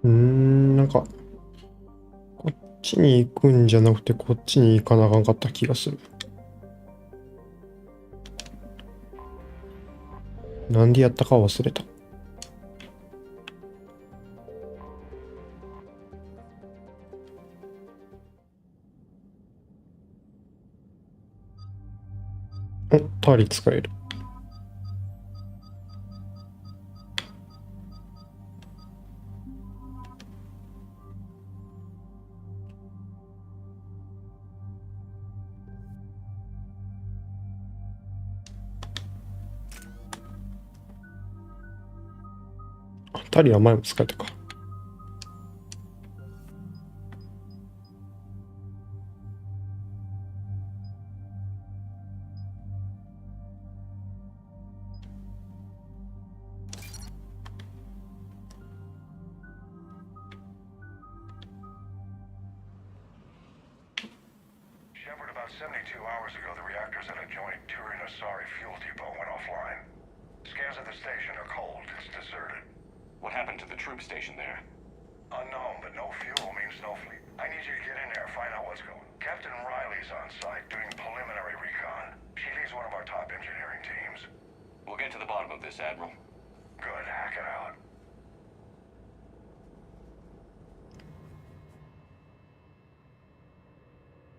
なんか、こっちに行くんじゃなくて、こっちに行かなあかんかった気がする。なんでやったか忘れた。お、タリ使える。タリは前も使えたか。About 72 hours ago, the reactors at a joint Turin-Asari fuel depot went offline. Scans of the station are cold. It's deserted. What happened to the troop station there? Unknown, but no fuel means no fleet. I need you to get in there and find out what's going on. Captain Riley's on site doing preliminary recon. She leads one of our top engineering teams. We'll get to the bottom of this, Admiral. Good, hack it out.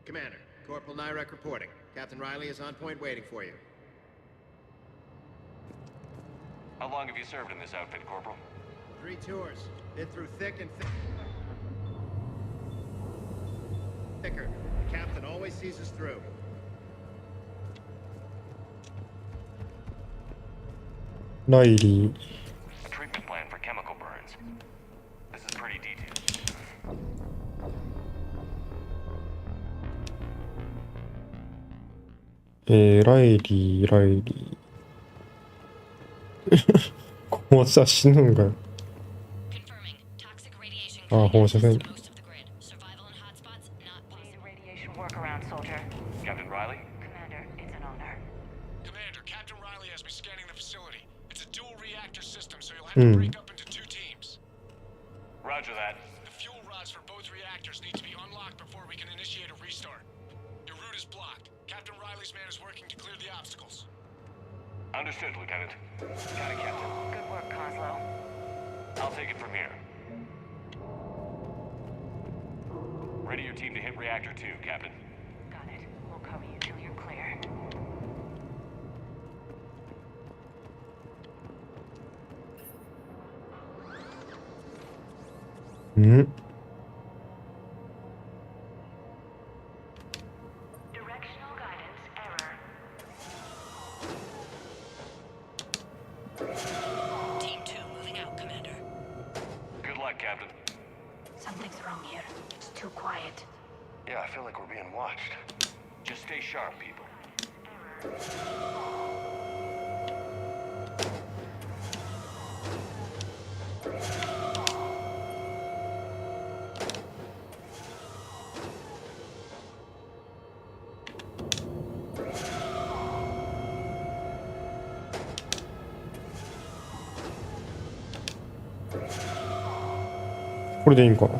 Commander, Corporal Nyrek reporting. Captain Riley is on point waiting for you. How long have you served in this outfit, Corporal? 3 tours. Been through thick and thicker. The captain always sees us through. Riley. A treatment plan for chemical burns. This is pretty detailed.ライリー。こうさ、死ぬんかよ。あ、放射線。Captain Riley? Commander, it's an honor. Commander, Captain Riley has me scanning the facility. It's a dual reactor system, so you'll have to break up into 2 teams. Roger that. The fuel rods for both reactors need to be unlocked before we can initiate a restart. Your route is blocked. Captain Riley's man is working to clear the obstacles. Understood, Lieutenant. Got it, Captain. Good work, Coslow. I'll take it from here. Ready your team to hit Reactor 2, Captain. Got it. We'll cover you till you're clear. Directional guidance error. Team 2 moving out, Commander. Good luck, Captain. Something's wrong here. It's too quiet. Yeah, I feel like we're being watched. Just stay sharp, people. This これでいいんかな。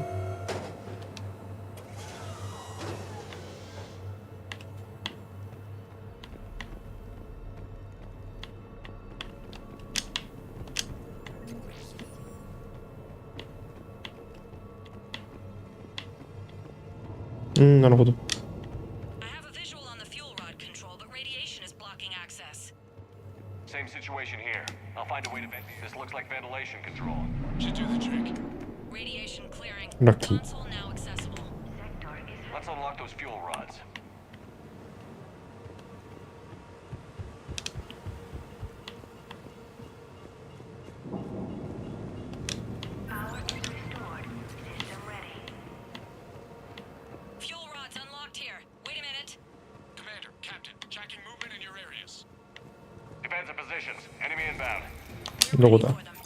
なるほど。I have a visual on the fuel rod control, but radiation is blocking access. Same situation here. I'll find a way to vent. This looks like ventilation control. Should do the trick. Radiation clearing. Lucky. Console now accessible. Let's unlock those fuel rods. Power is restored. System ready. Fuel rods unlocked here. Wait a minute. Commander, Captain, tracking movement in your areas. Defensive positions. Enemy inbound. どこだ。 For them.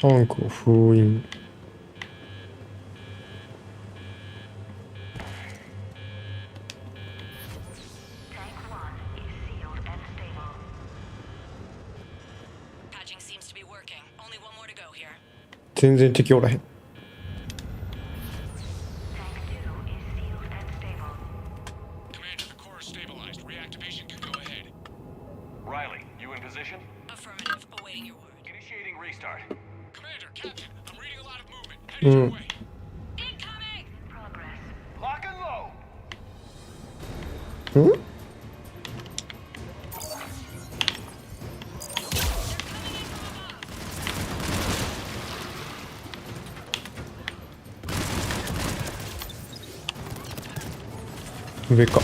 タンクを封印。Patching seems to be working. Only one more to go here. 全然敵おらへん。Commander, the core is stabilized. Reactivation can go ahead. Riley, you in position? Affirmative. Awaiting your word. Initiating restart. Commander, Captain, I'm reading a lot of movement. Headed your way. Incoming! Progress. Lock and load! ん上か。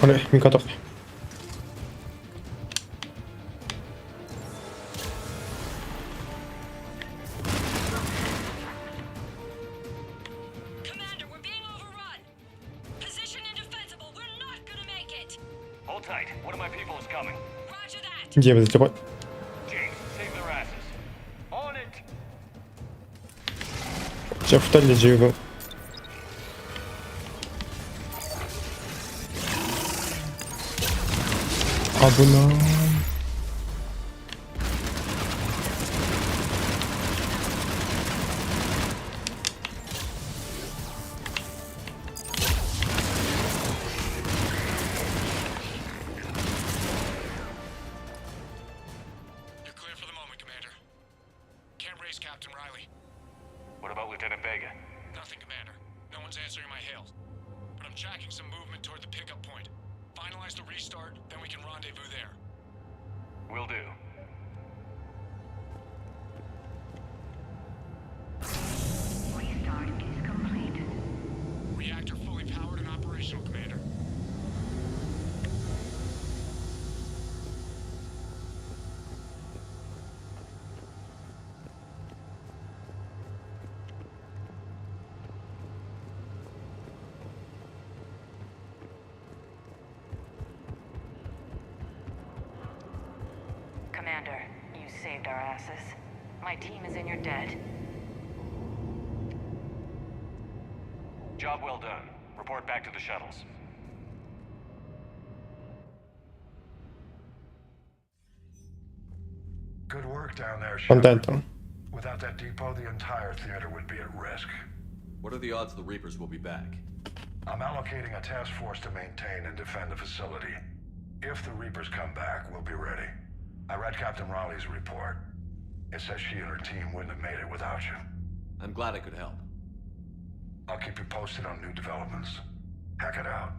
あれ味方。Commander, we're being overrun. Position indefensible. We're not gonna make it. Hold tight. One of my people is coming. Roger that. ゲーム絶対来い。 James, save their asses. On it! じゃあ2人で十分。危なー。You're clear for the moment, Commander. Can't raise Captain Riley. What about Lieutenant Vega? Nothing, Commander. No one's answering my hails. But I'm tracking some movement toward the pickup point. Finalize the restart, then we can rendezvous there. Will do. Restart is complete. Reactor fully powered and operational, Commander. Commander, you saved our asses. My team is in your debt. Job well done. Report back to the shuttles. Good work down there, 簡単や Shepard. ったな。 Without that depot, the entire theater would be at risk. What are the odds the Reapers will be back? I'm allocating a task force to maintain and defend the facility. If the Reapers come back, we'll be ready. I read Captain Raleigh's report. It says she and her team wouldn't have made it without you. I'm glad I could help. I'll keep you posted on new developments. Hack it out.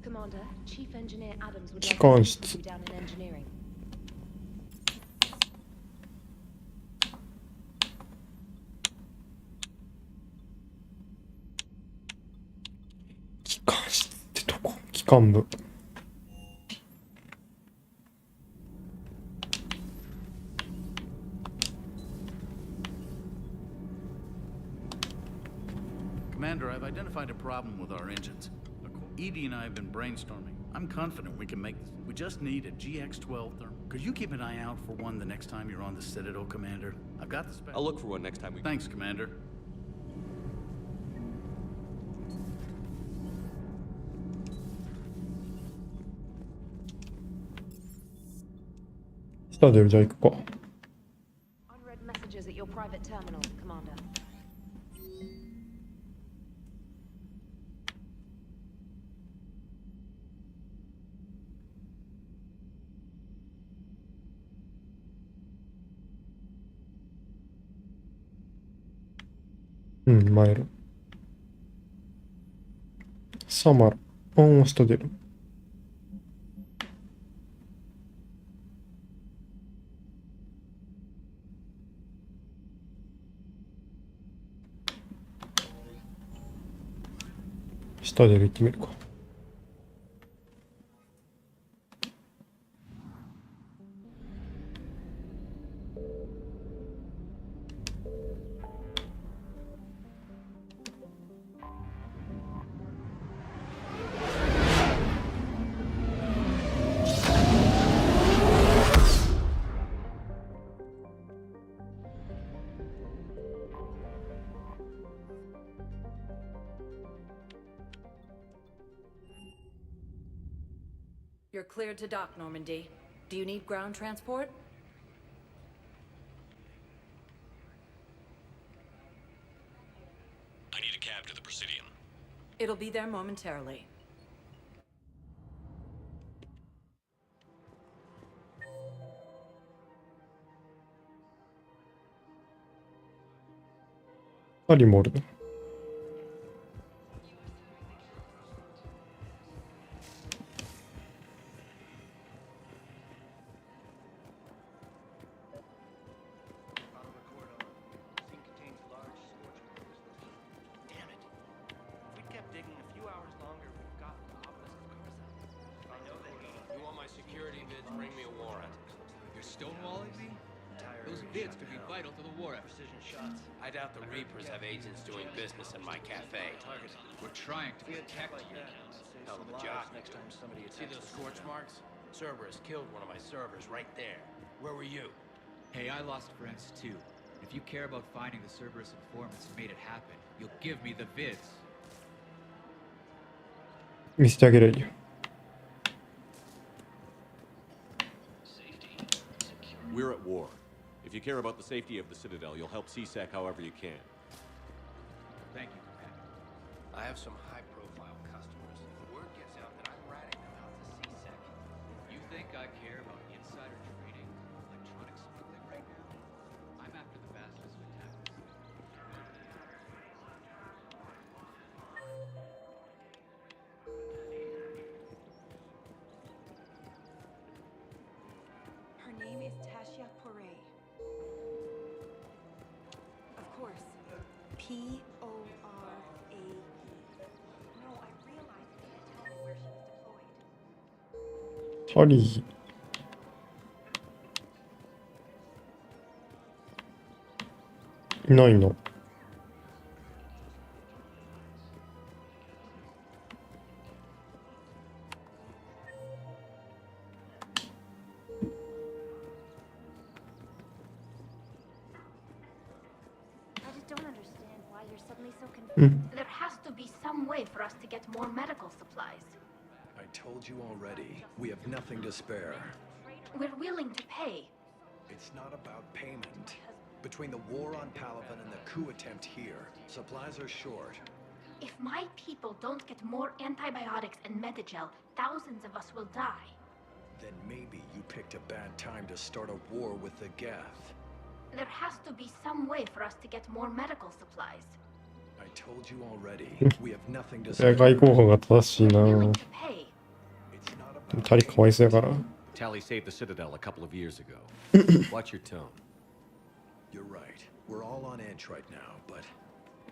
Commander, Chief Engineer Adams would 機 like 関 to 室 meet you down in engineering. 機関室ってとこ。機関部。 Commander, I've identified a problem with our engines. Edie and I have been brainstorming. I'm confident we can make this. We just need a GX-12 thermal. Could you keep an eye out for one the next time you're on the Citadel, Commander? I've got the spec. I'll look for one next time we... Thanks, Commander.下でじゃあ行くか。Unread messages at your private terminal, Commander. 마이로. 사마라. 스타데ル. 스타데ル行ってみるか。You're cleared to dock, Normandy. Do you need ground transport? I need a cab to the Presidium. It'll be there momentarily. 리모르. I doubt the Reapers have agents doing business in my cafe. We're trying to protect you. Hell of a job. See those scorch marks? Cerberus killed one of my servers right there. Where were you? Hey, I lost friends too. If you care about finding the Cerberus informants who made it happen, you'll give me the vids. 見せてあげれるよ。We're at war. If you care about the safety of the Citadel, you'll help CSEC however you can. Thank you, Commander. I have some high-profile customers. Word gets out that I'm ratting them out to CSEC. You think I care about insider trading, electronic smuggling right now? I'm after the bastards who attacked the Her name is Tasha Poray. Of course. P-O-R-A-E. No, I realized you didn't tell me where she was deployed. タリー。いないの。There has to be some way for us to get more medical supplies. I told you already, we have nothing to spare. We're willing to pay. It's not about payment. Between the war on Palaven and the coup attempt here, supplies are short. If my people don't get more antibiotics and Medigel, thousands of us will die. Then maybe you picked a bad time to start a war with the Geth. There has to be some way for us to get more medical supplies. I told you already, we have nothing to 外交法が正しいな。タリかわいそうやから。Tally saved the Citadel a couple of years ago. Watch your tone. You're right. We're all on edge right now, but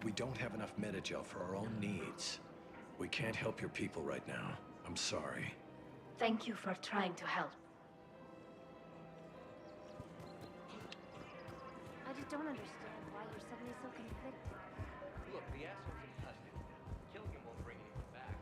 we don't have enough Medigel for our own needs. We can't help your people right now. I'm sorry. Thank you for trying to help. I just don't understand why you're suddenly so conflicted. Look, the asshole's in custody. Killing him won't bring anyone back.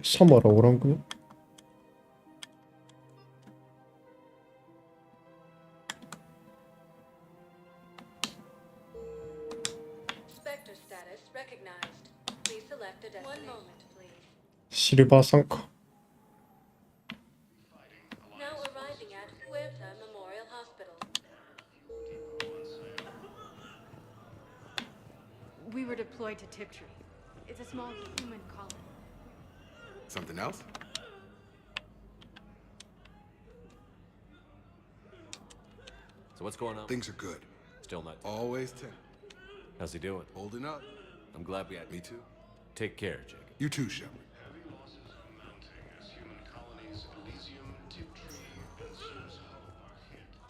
サマラおらんくね？ Spectre status recognized. Please select a destination. One moment, please. シルバーさんか。 Now arriving at Huerta Memorial Hospital. We were deployed to Tiptree. It's a small human colony. Something else? So what's going on? Things are good. Still not. Always 10. How's he doing? Holding up. I'm glad we had. Me too. Take care, Jacob. You too, Shepard.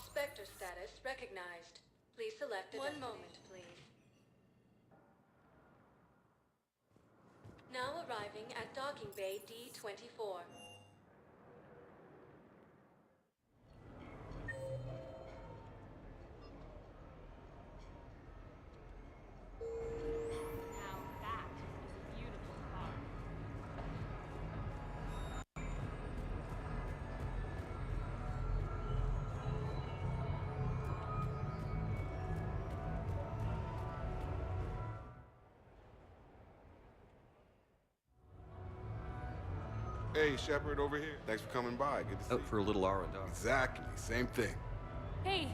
Spectre status recognized. Please select a One moment, please. Now arriving at docking bay D-24. Now that is a beautiful car. Hey, Shepard, over here. Thanks for coming by. Good to see you. Out for a little R&R. Exactly. Same thing. Hey,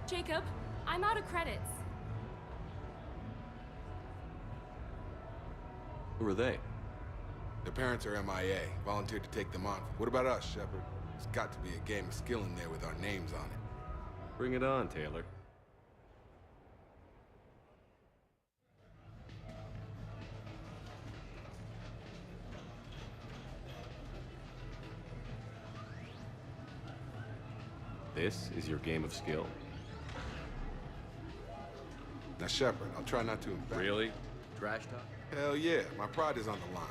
Jacob, I'm out of credits. Who are they? Their parents are MIA. Volunteered to take them on. What about us, Shepard? There's got to be a game of skill in there with our names on it. Bring it on, Taylor. This is your game of skill. Now, Shepard, I'll try not to embarrass. Really? Trash talk? Hell yeah. My pride is on the line.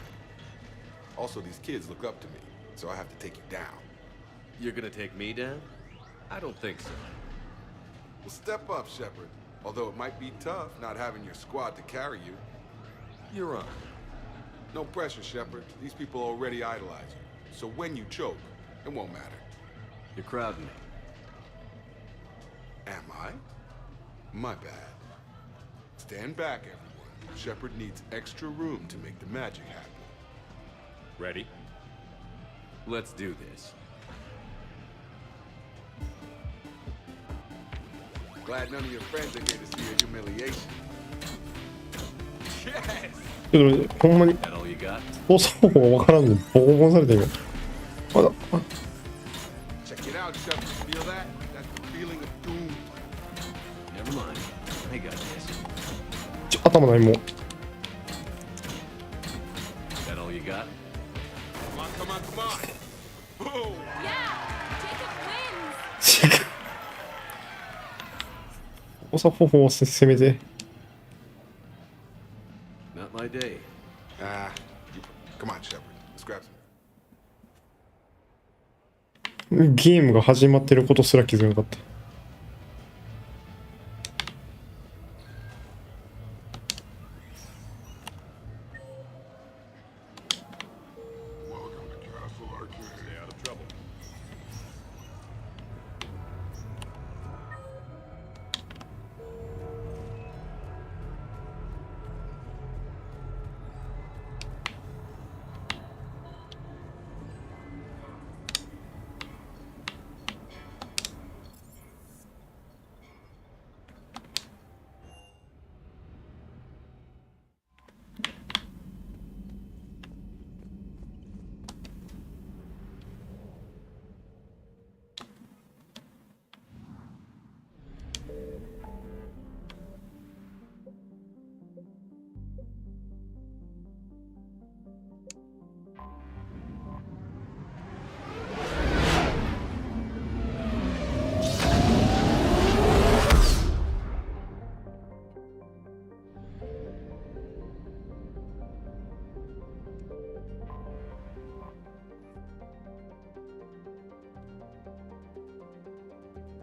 Also, these kids look up to me, so I have to take you down. You're gonna take me down? I don't think so. Well, step up, Shepard. Although it might be tough not having your squad to carry you. You're on. No pressure, Shepard. These people already idolize you. So when you choke, it won't matter. You're crowding me. Am I? My bad. Stand back, everyone. Shepard needs extra room to make the magic happen. Ready? Let's do this. Glad none of your friends are here to see your humiliation. Yes! ちょっと待って、ほんまに That all you got? 操作方法わからんでボコボコにされてるよ。まだ、Check it out, Shepard. Feel that? That's the feeling of doom. Never mind. I got this. 頭ないもう。That all you got? Come on, come on, come on! Boom! Yeah, Jacob wins. 操作方法をせめて。Not my day. Come on, Shepard. Let's grab some. ゲームが始まってることすら気づかなかった。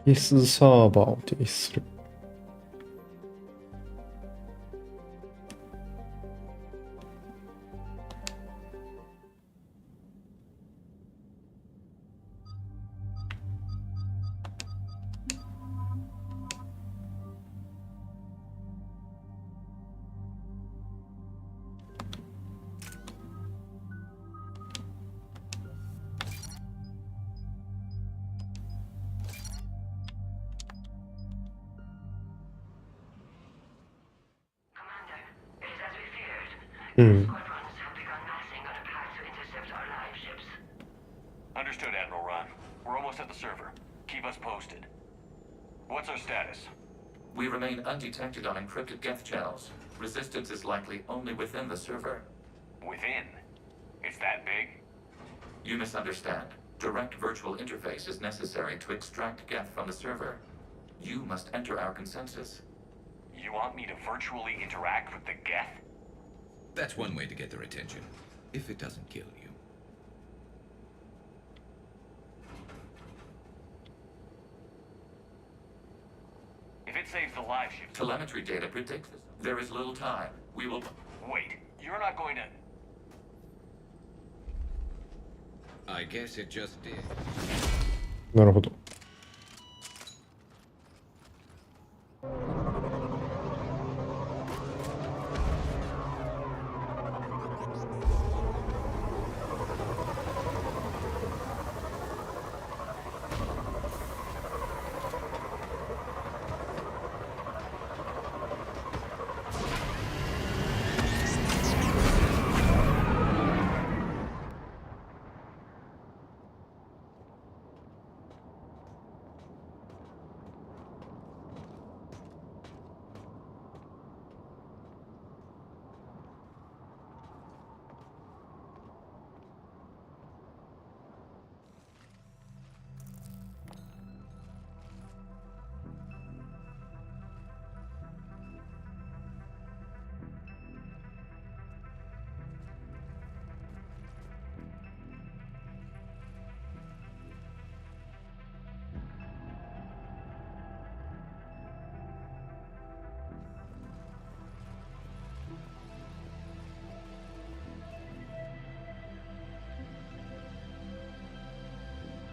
S サーバーを停止する。うん。 Understood, Admiral Ron. We're almost at the server. Keep us posted. What's our status? We remain undetected on encrypted Geth channels. Resistance is likely only within the server. Within? It's that big? You misunderstand. Direct virtual interface is necessary to extract Geth from the server. You must enter our consensus. You want me to virtually interact with the Geth? That's one way to get their attention, if it doesn't kill you. If it saves the live ship... Telemetry data predicts this. There is little time. We will... Wait, you're not going to... I guess it just did. なるほど。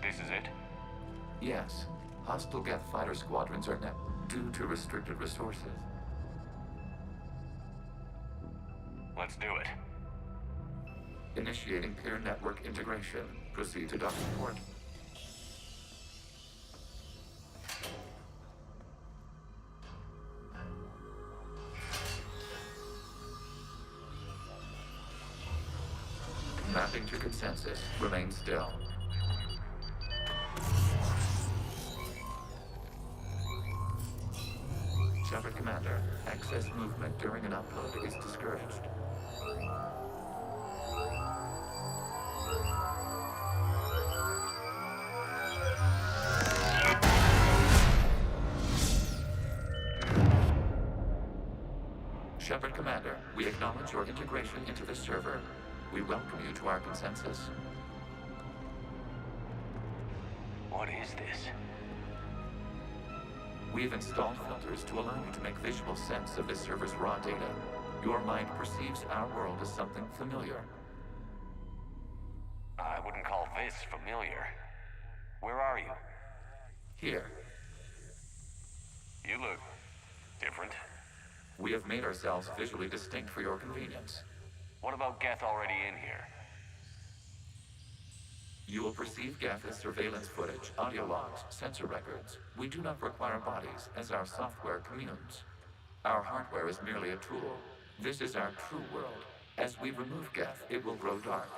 This is it? Yes. Hostile Geth fighter squadrons are net due to restricted resources. Let's do it. Initiating peer network integration. Proceed to docking port. Mapping to consensus. Remain still. Shepard Commander, excess movement during an upload is discouraged. Shepard Commander, we acknowledge your integration into the server. We welcome you to our consensus. What is this? We've installed filters to allow you to make visual sense of this server's raw data. Your mind perceives our world as something familiar. I wouldn't call this familiar. Where are you? Here. You look different. We have made ourselves visually distinct for your convenience. What about Geth already in here? You will perceive Geth as surveillance footage, audio logs, sensor records. We do not require bodies, as our software communes. Our hardware is merely a tool. This is our true world. As we remove Geth, it will grow dark.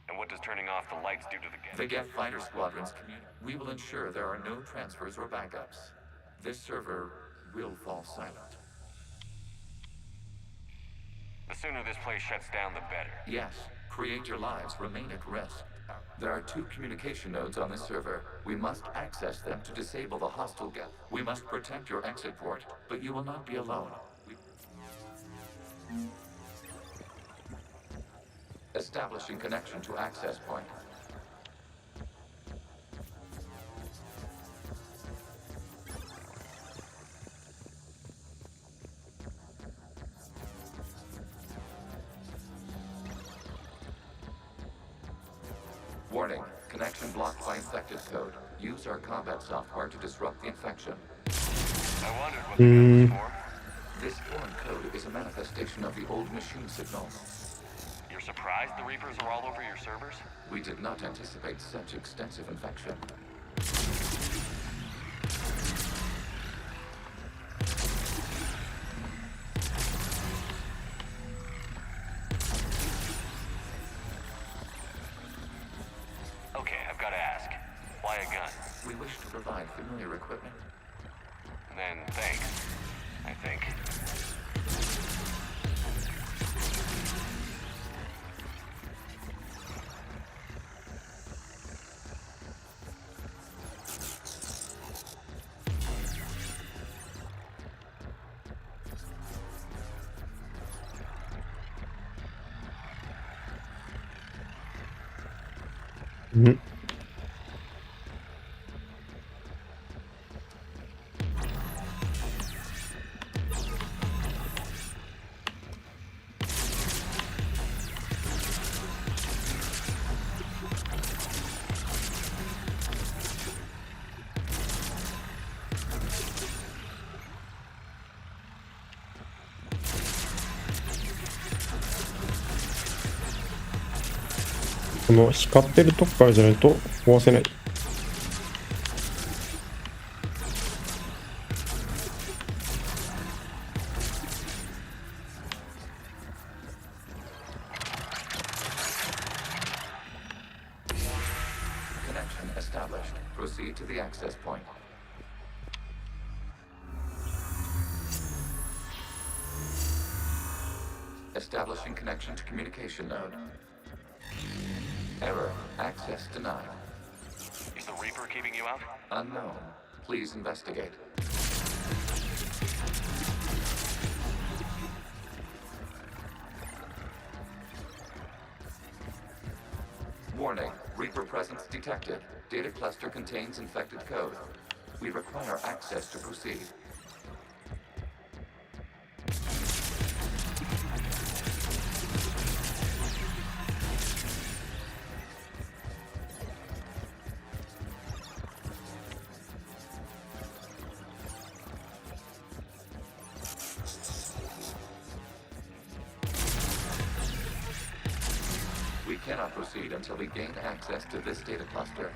And what does turning off the lights do to the Geth? The Geth fighter squadrons commune. We will ensure there are no transfers or backups. This server will fall silent. The sooner this place shuts down, the better. Yes. Create your lives remain at risk. There are 2 communication nodes on this server. We must access them to disable the hostile Geth. We must protect your exit port, but you will not be alone. Establishing connection to access point. Warning, connection blocked by infected code. Use our combat software to disrupt the infection. I wondered what the code was for. This foreign code is a manifestation of the old machine signal. You're surprised the Reapers are all over your servers? We did not anticipate such extensive infection. buy a gun. We wish to provide familiar equipment. Then thanks, I think. Mm-hmm. この光ってるとこからじゃないと壊せない。Connection established. Proceed to the access point. Establishing connection to communication node. Error. Access denied. Is the Reaper keeping you out? Unknown. Please investigate. Warning. Reaper presence detected. Data cluster contains infected code. We require access to proceed. We cannot proceed until we gain access to this data cluster.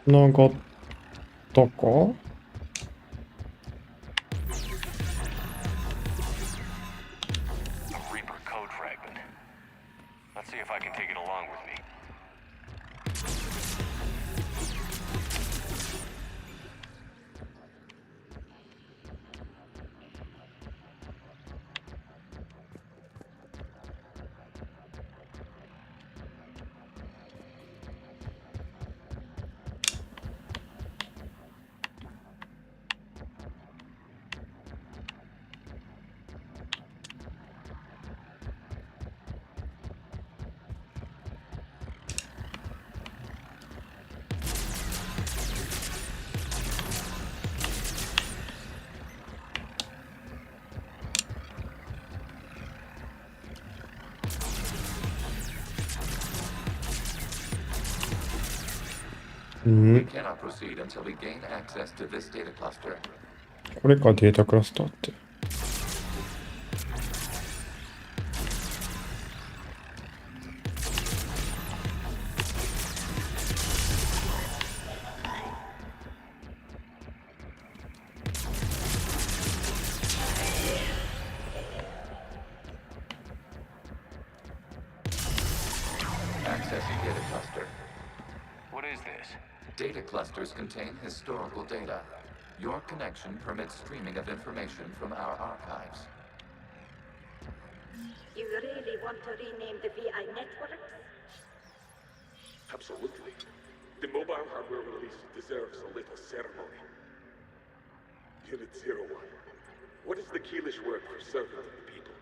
なんかあったか？ Let's see if I can take it along with me. We cannot proceed until we gain access to this data cluster. これかデータクラスターって。Accessing data cluster. What is this? Data clusters contain historical data. Your connection permits streaming of information from our archives. You really want to rename the VI networks? Absolutely. The mobile hardware release deserves a little ceremony. Unit 01. What is the Keelish word for servant of the people?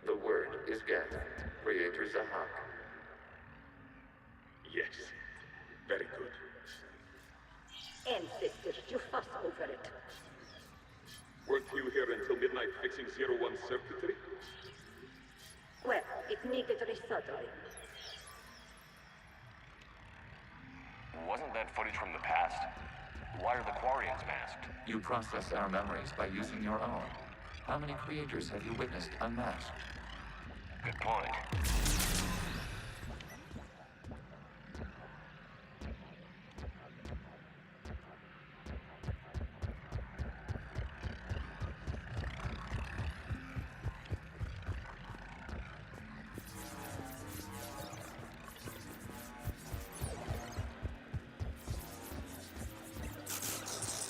The word is Geth. Creator Zahak. Yes. Very good. Ancestors, you fuss over it. Weren't you here until midnight fixing 01 circuitry? Well, it needed resoldering. Wasn't that footage from the past? Why are the Quarians masked? You process our memories by using your own. How many creators have you witnessed unmasked? Good point.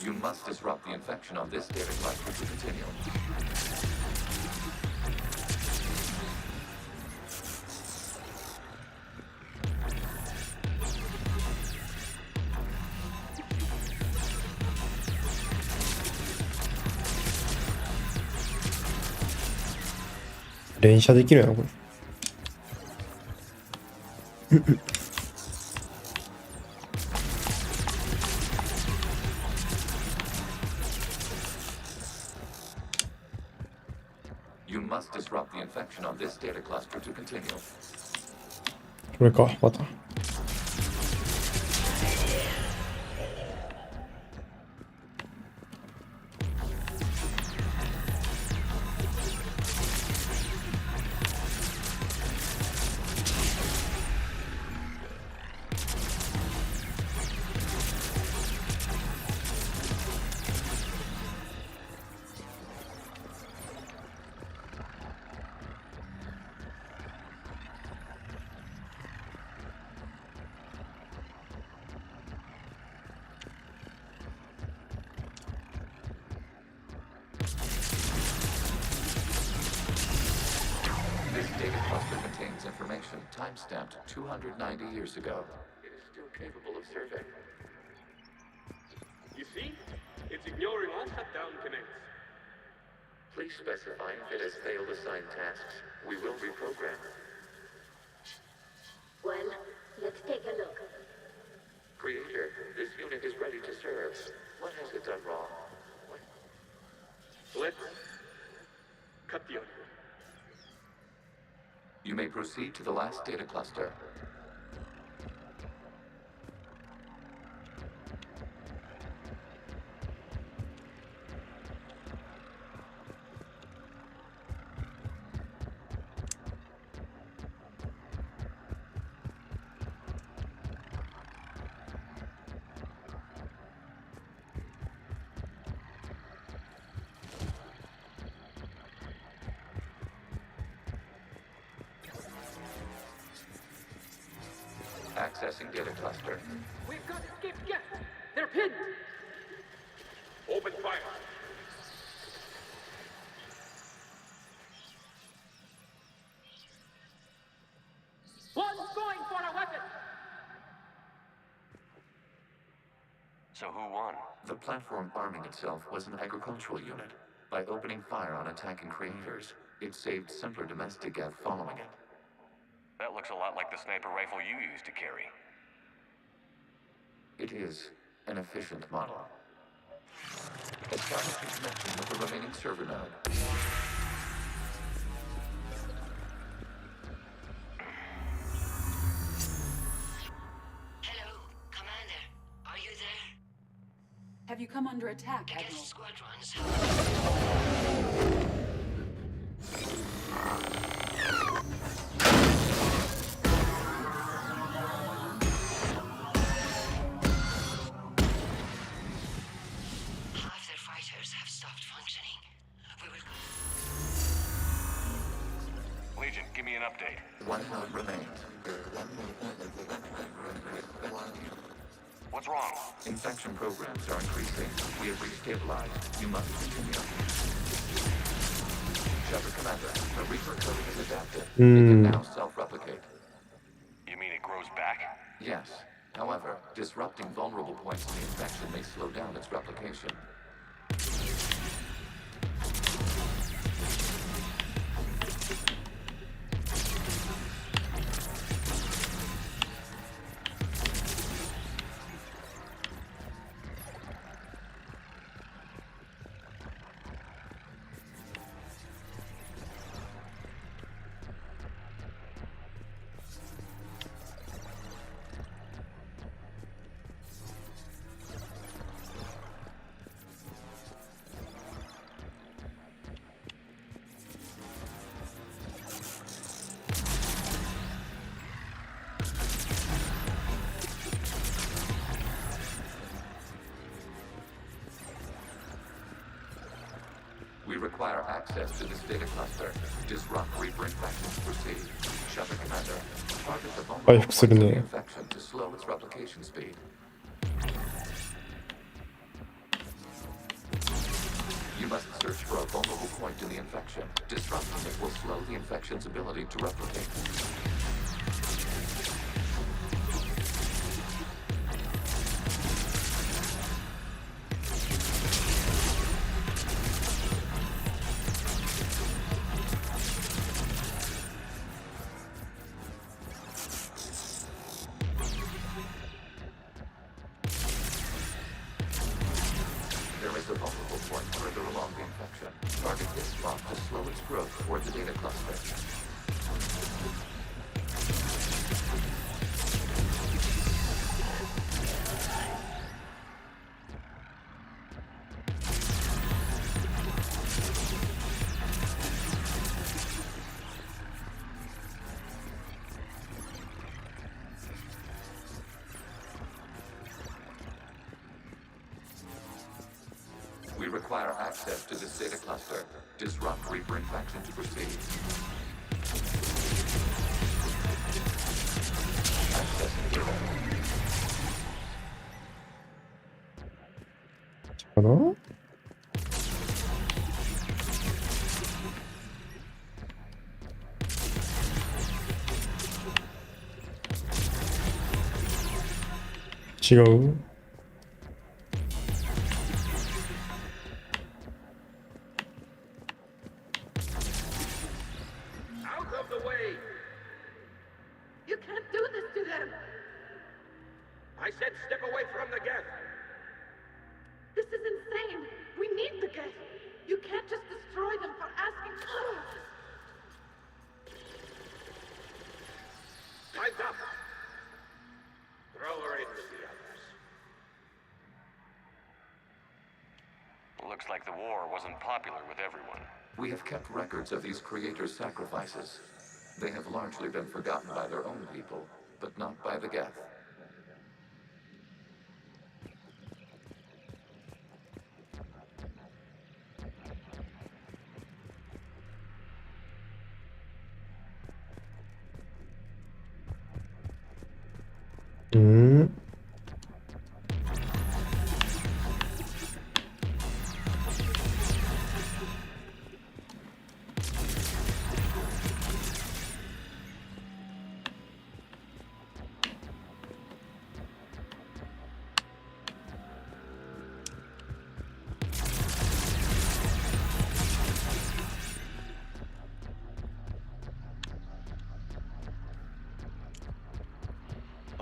You must disrupt the infection on this data cluster to continue. ?連射できるやなこれ。You must disrupt the infection on this data cluster to continue. これか、また。This data cluster contains information time-stamped 290 years ago. It is still capable of survey. You see? It's ignoring all shutdown connects. Please specify if it has failed assigned tasks. We will reprogram. Well, let's take a look. Creator, this unit is ready to serve. What has it done wrong? Let's cut the audio. You may proceed to the last data cluster. Accessing data cluster. We've got escape yet. They're pinned. Open fire. One's going for a weapon. So who won? The platform arming itself was an agricultural unit. By opening fire on attacking creators, it saved simpler domestic gav following it. That looks a lot like the sniper rifle you used to carry. It is an efficient model. Establish a connection with the remaining server node. Hello, Commander. Are you there? Have you come under attack, Against Admiral? squadrons. Half their fighters have stopped functioning. We will... Legion, give me an update. One node remains. What's wrong? Infection programs are increasing. We have restabilized. You must continue. Shepard Commander, the Reaper code is adapted. It can now self-replicate. You mean it grows back? Yes. However, disrupting vulnerable points in the infection may slow down its replication. We require access to this data cluster. Disrupt Reaper infection to proceed. Shepard Commander, target the vulnerable回 points 復する of the ね。 infection to slow its replication speed. You must search for a vulnerable point in the infection. Disrupting it will slow the infection's ability to replicate. There is a vulnerable point further along the infection. Target this spot to slow its growth toward the data cluster. We require access to this data cluster. Disrupt Reaper infection to proceed. Access given. かな。違う。 Out of the way! You can't do this to them! I said step away from the gas! This is insane! We need the gas! You can't just destroy them for asking for it! Time's up! Throw her in with the others. Looks like the war wasn't popular with everyone. We have kept records of these creators' sacrifices. They have largely been forgotten by their own people, but not by the Geth. Mm.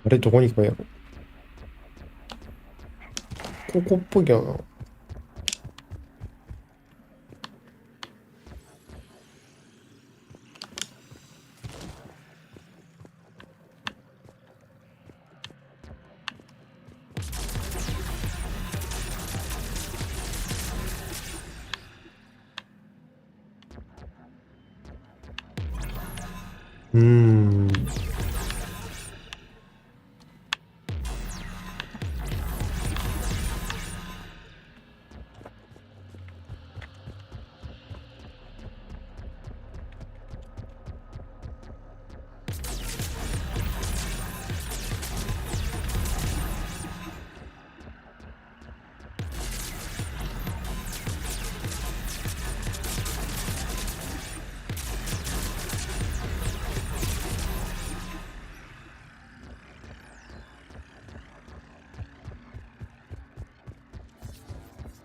あれどこに行くんやろ。ここっぽいけどな。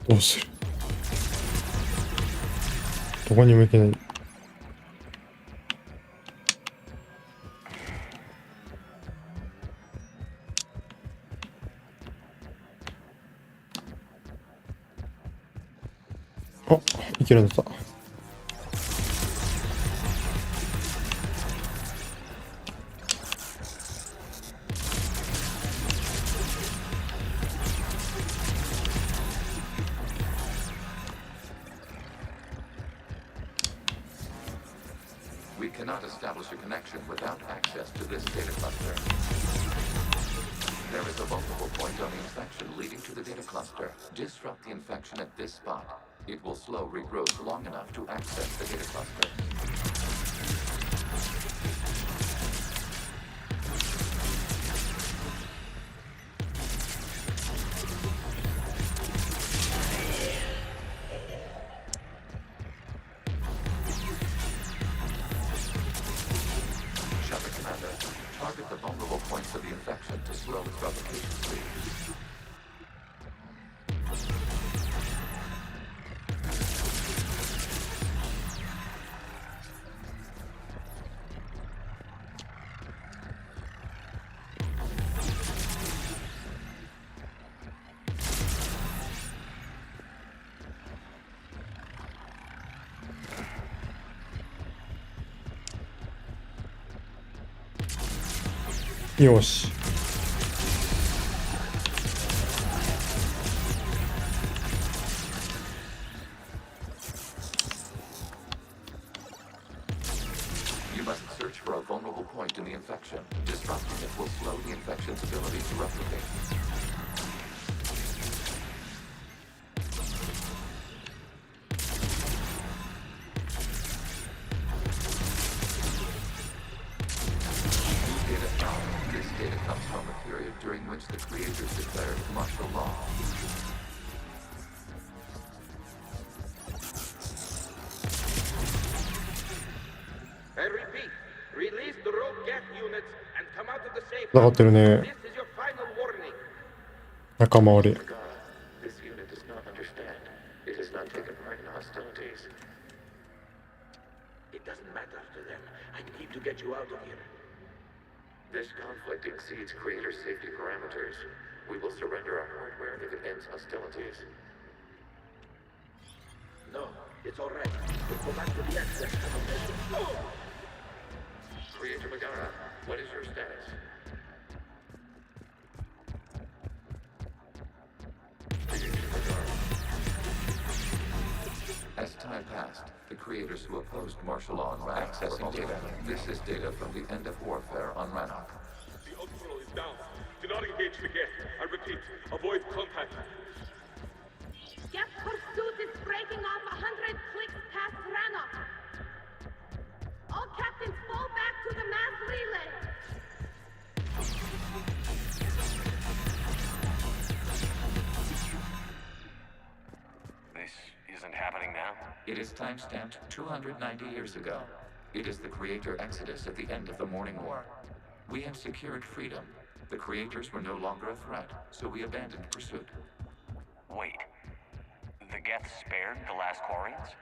どうする。どこにも行けない。あ、いけるんだった。We cannot establish a connection without access to this data cluster. There is a vulnerable point on the infection leading to the data cluster. Disrupt the infection at this spot. It will slow regrowth long enough to access the data cluster. Shepard Commander, target the vulnerable points of the infection to slow its replication speed.よし。You must search for a vulnerable point in the infection. Disrupting it will slow the infection's ability to replicate. New data found. This data comes from a period during which the creators declared martial law. I repeat, release the rogue gas units and come out of the safe. 繋がってるね。 This is your final warning. 仲間割れ。 This unit does not understand. It has not taken part in hostilities. It doesn't matter to them. I need to get you out of here. This conflict exceeds creator safety parameters. We will surrender our hardware if it ends hostilities. No, it's all right. We'll go back to the access. Oh! Creator Megara, what is your status? Creator Megara. As time passed, the creators who opposed martial law were accessing data. This is data from the end of warfare on Rannoch. The Ultimo is down. Do not engage the gas. I repeat, avoid contact. Gas pursuit is breaking off 100 clicks past Rannoch. All captains fall back to the mass relay. This isn't happening now? It is timestamped 290 years ago. It is the creator exodus at the end of the Morning War. We had secured freedom. The creators were no longer a threat, so we abandoned pursuit. Wait. The Geth spared the last Quarians?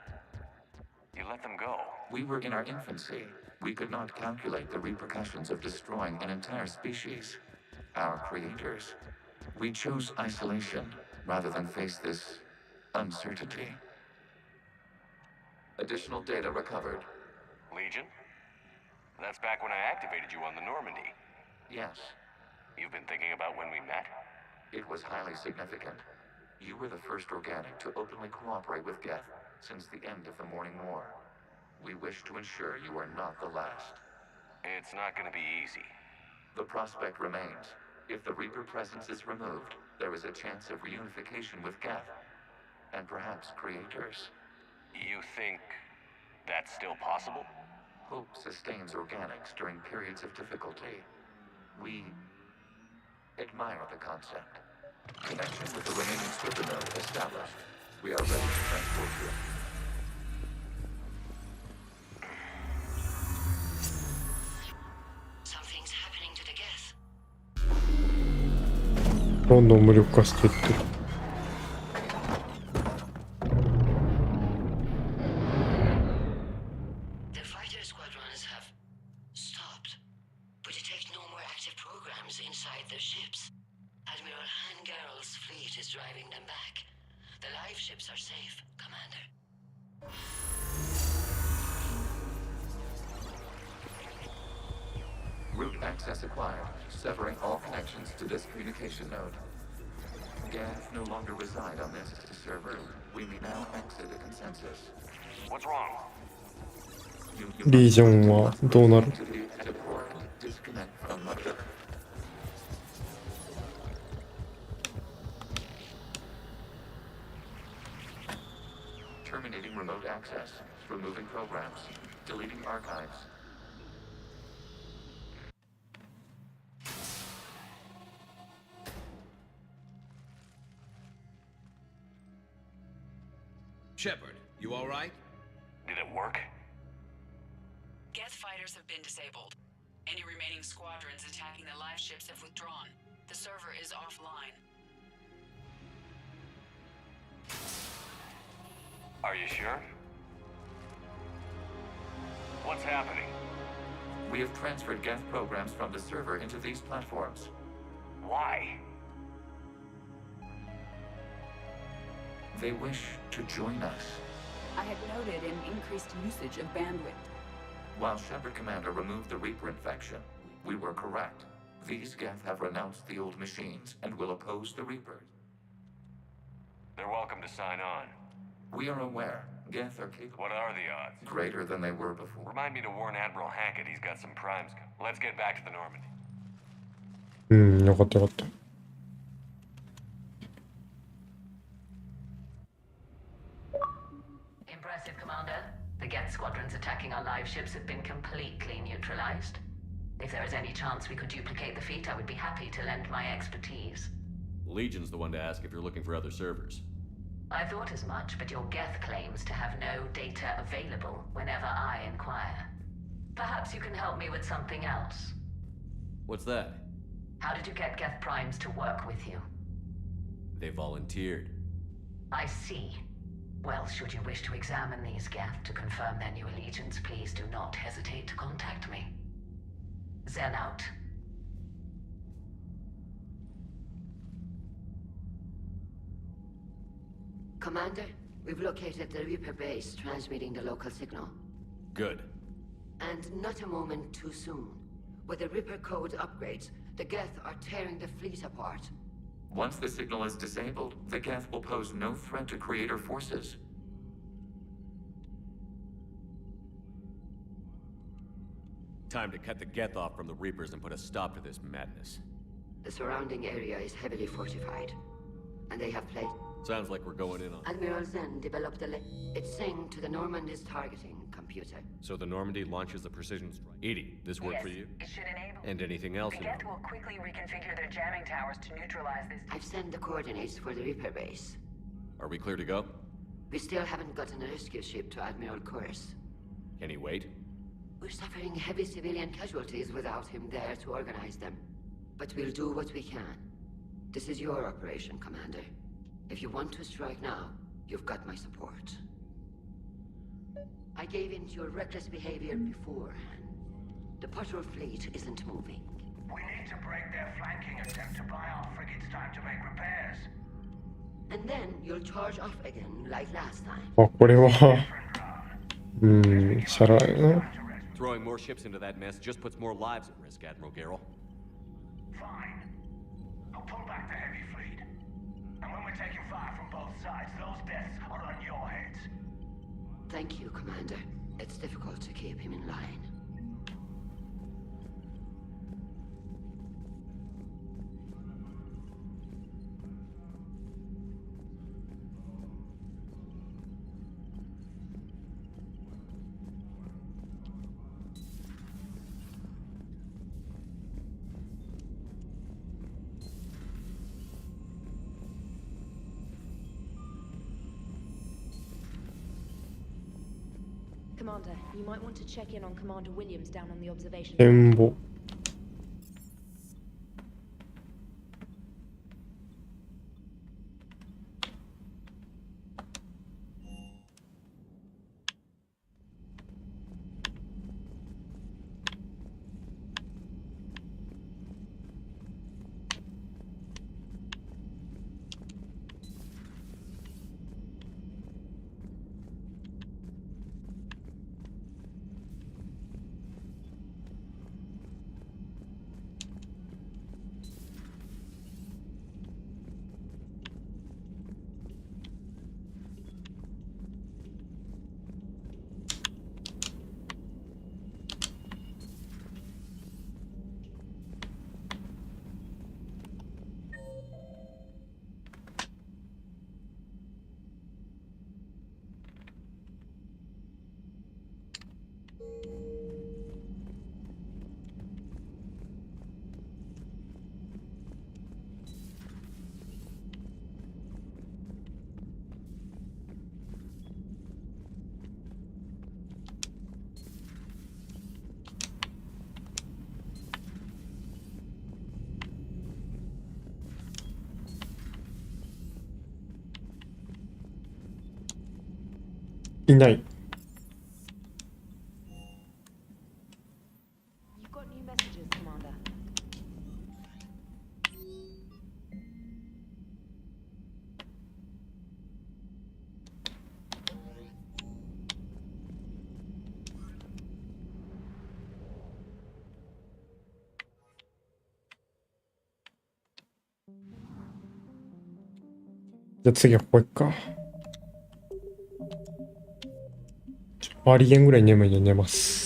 You let them go. We were in our infancy. We could not calculate the repercussions of destroying an entire species. Our creators. We chose isolation rather than face this uncertainty. Additional data recovered. Legion? That's back when I activated you on the Normandy. Yes. You've been thinking about when we met? It was highly significant. You were the first organic to openly cooperate with Geth since the end of the Morning War. We wish to ensure you are not the last. It's not gonna be easy. The prospect remains. If the Reaper presence is removed, there is a chance of reunification with Geth. And perhaps creators. You think that's still possible? Hope sustains organics during periods of difficulty. We admire the concept. Connection with the remaining Slipper node established. We are ready to transport you. Something's happening to the Geth. どんどん無力化していってる。The fighter squadrons have stopped, but detect no more active programs inside their ships. Admiral Hangarl's fleet is driving them back. The live ships are safe, Commander. Route access acquired, severing all connections to this communication node. Geth no longer reside on this server. We may now exit the consensus. What's wrong? リージョンはどうなる？ Disconnect from mother. terminating remote access, removing programs, deleting archives. Shepard, you all right? Did it work? Geth fighters have been disabled. Any remaining squadrons attacking the live ships have withdrawn. The server is offline. Are you sure? What's happening? We have transferred Geth programs from the server into these platforms. Why? They wish to join us. I had noted an increased usage of bandwidth. While Shepard Commander removed the Reaper infection, we were correct. These Geth have renounced the old machines and will oppose the Reapers. They're welcome to sign on. We are aware. Geth are capable. What are the odds? Greater than they were before. Remind me to warn Admiral Hackett he's got some primes. Let's get back to the Normandy. よかったよかった。Impressive, Commander. The Geth squadrons attacking our live ships have been completely neutralized. If there is any chance we could duplicate the feat, I would be happy to lend my expertise. Legion's the one to ask if you're looking for other servers. I thought as much, but your Geth claims to have no data available whenever I inquire. Perhaps you can help me with something else. What's that? How did you get Geth primes to work with you? They volunteered. I see. Well, should you wish to examine these Geth to confirm their new allegiance, please do not hesitate to contact me. Zen out. Commander, we've located the Reaper base transmitting the local signal. Good. And not a moment too soon. With the Reaper code upgrades, the Geth are tearing the fleet apart. Once the signal is disabled, the Geth will pose no threat to Creator forces. Time to cut the Geth off from the Reapers and put a stop to this madness. The surrounding area is heavily fortified. And they have placed... Sounds like we're going in on... Admiral Zen developed it's synced to the Normandy's targeting computer. So the Normandy launches the precision strike. Edie, this work Yes, for you? it should enable... And anything else The you know? Geth will quickly reconfigure their jamming towers to neutralize this... I've sent the coordinates for the Reaper base. Are we clear to go? We still haven't gotten a rescue ship to Admiral Kurz. Can he wait? We're suffering heavy civilian casualties without him there to organize them. But we'll do what we can. This is your operation, Commander. If you want to strike now, you've got my support. I gave in to your reckless behavior before. The patrol fleet isn't moving. We need to break their flanking attempt to buy our frigates time to make repairs. And then you'll charge off again, like last time. あ、これは、さらいな。 Throwing more ships into that mess just puts more lives at risk, Admiral Garrel. Fine. I'll pull back the heavy fleet. And when we're taking fire from both sides, those deaths are on your heads. Thank you, Commander. It's difficult to keep him in line. Commander, you might want to check in on Commander Williams down on the observation. 展望。いない。You've got new messages, Commander. じゃあ次はここ行くか。ありえんぐらい眠いんで寝ます。